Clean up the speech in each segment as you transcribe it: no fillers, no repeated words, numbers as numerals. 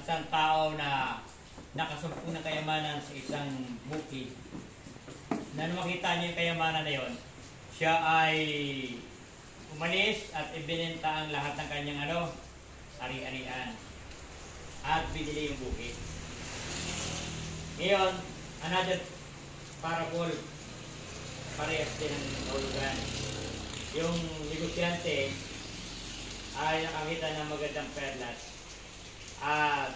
isang tao na nakasumpo ng kayamanan sa isang bukid. Na nung makita niya yung kayamanan na yon, siya ay umalis at ibinenta ang lahat ng kanyang ari-arian. At binili yung bukid. Ngayon, another parable, parehas din ang kahulugan. Yung negosyante ay nakakita ng magandang perlas at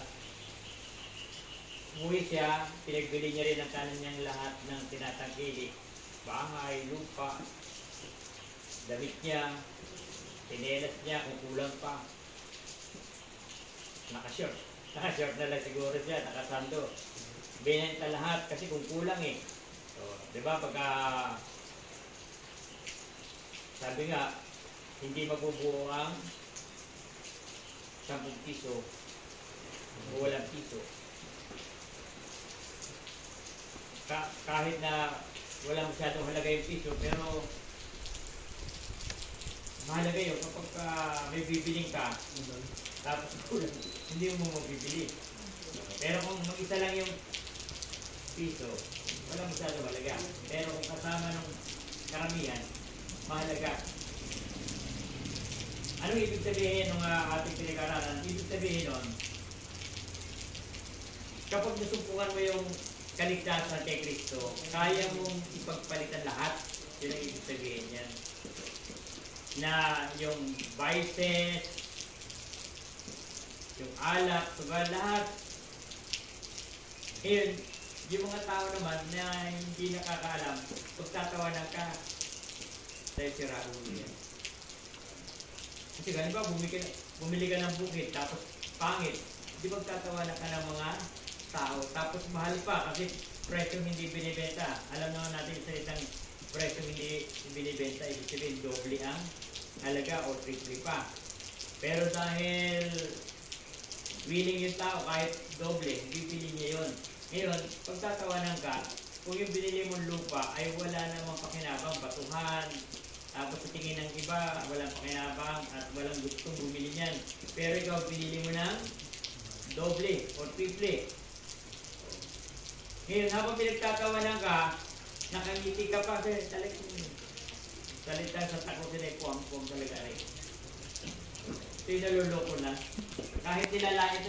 umuwi siya, pinagbili niya rin ang kanyang lahat ng tinatangkili, bahay, lupa, damit niya, pinelas niya kung kulang pa, nakashort na lang siguro siya, nakasando, binenta lahat kasi kung kulang eh. So, di ba pagka sabi nga, hindi mabubuo ang 10 piso o walang piso. Kahit na walang masyadong halaga yung piso, pero mahalaga yun kapag may bibiling ka, tapos kulang, hindi mo mabibili. Pero kung mag-isa lang yung piso, walang masyadong halaga. Pero kung kasama ng karamihan, mahalaga. Anong ibig sabihin ng ating pinag-aralan? Ibig sabihin nun, kapag nasumpungan mo yung kaligtasan kay Kristo, kaya mong ipagpalitan lahat. Yun ang ibig sabihin yan. Na yung vices, yung alak, sugal, lahat. Ngayon, yung mga tao naman na hindi nakakaalam, pagtatawanan ka, dahil sira ulo yan. Kasi ganun ba, bumili ka ng bukid, tapos pangit, di magtatawanan ka ng mga tao, tapos mahal pa kasi presyo hindi binibenta. Alam naman natin sa isang presyo hindi binibenta, ibig sabihin doble ang halaga o triple pa. Pero dahil willing yung tao kahit doble, bibili niya yun. Ngayon, pagtatawanan ka, kung yung binili mong lupa ay wala namang pakinabang, batuhan, tapos sa tingin ng iba, walang pakinabang at walang gustong bumili niyan. Pero ikaw, binili mo ng doble o triple. Ngayon, habang pinagtatawanan ka, nakangiti ka pa, salita sa takot sila, puwang-puwang talaga rin. Ito yung naluloko na. Kahit nilalain sa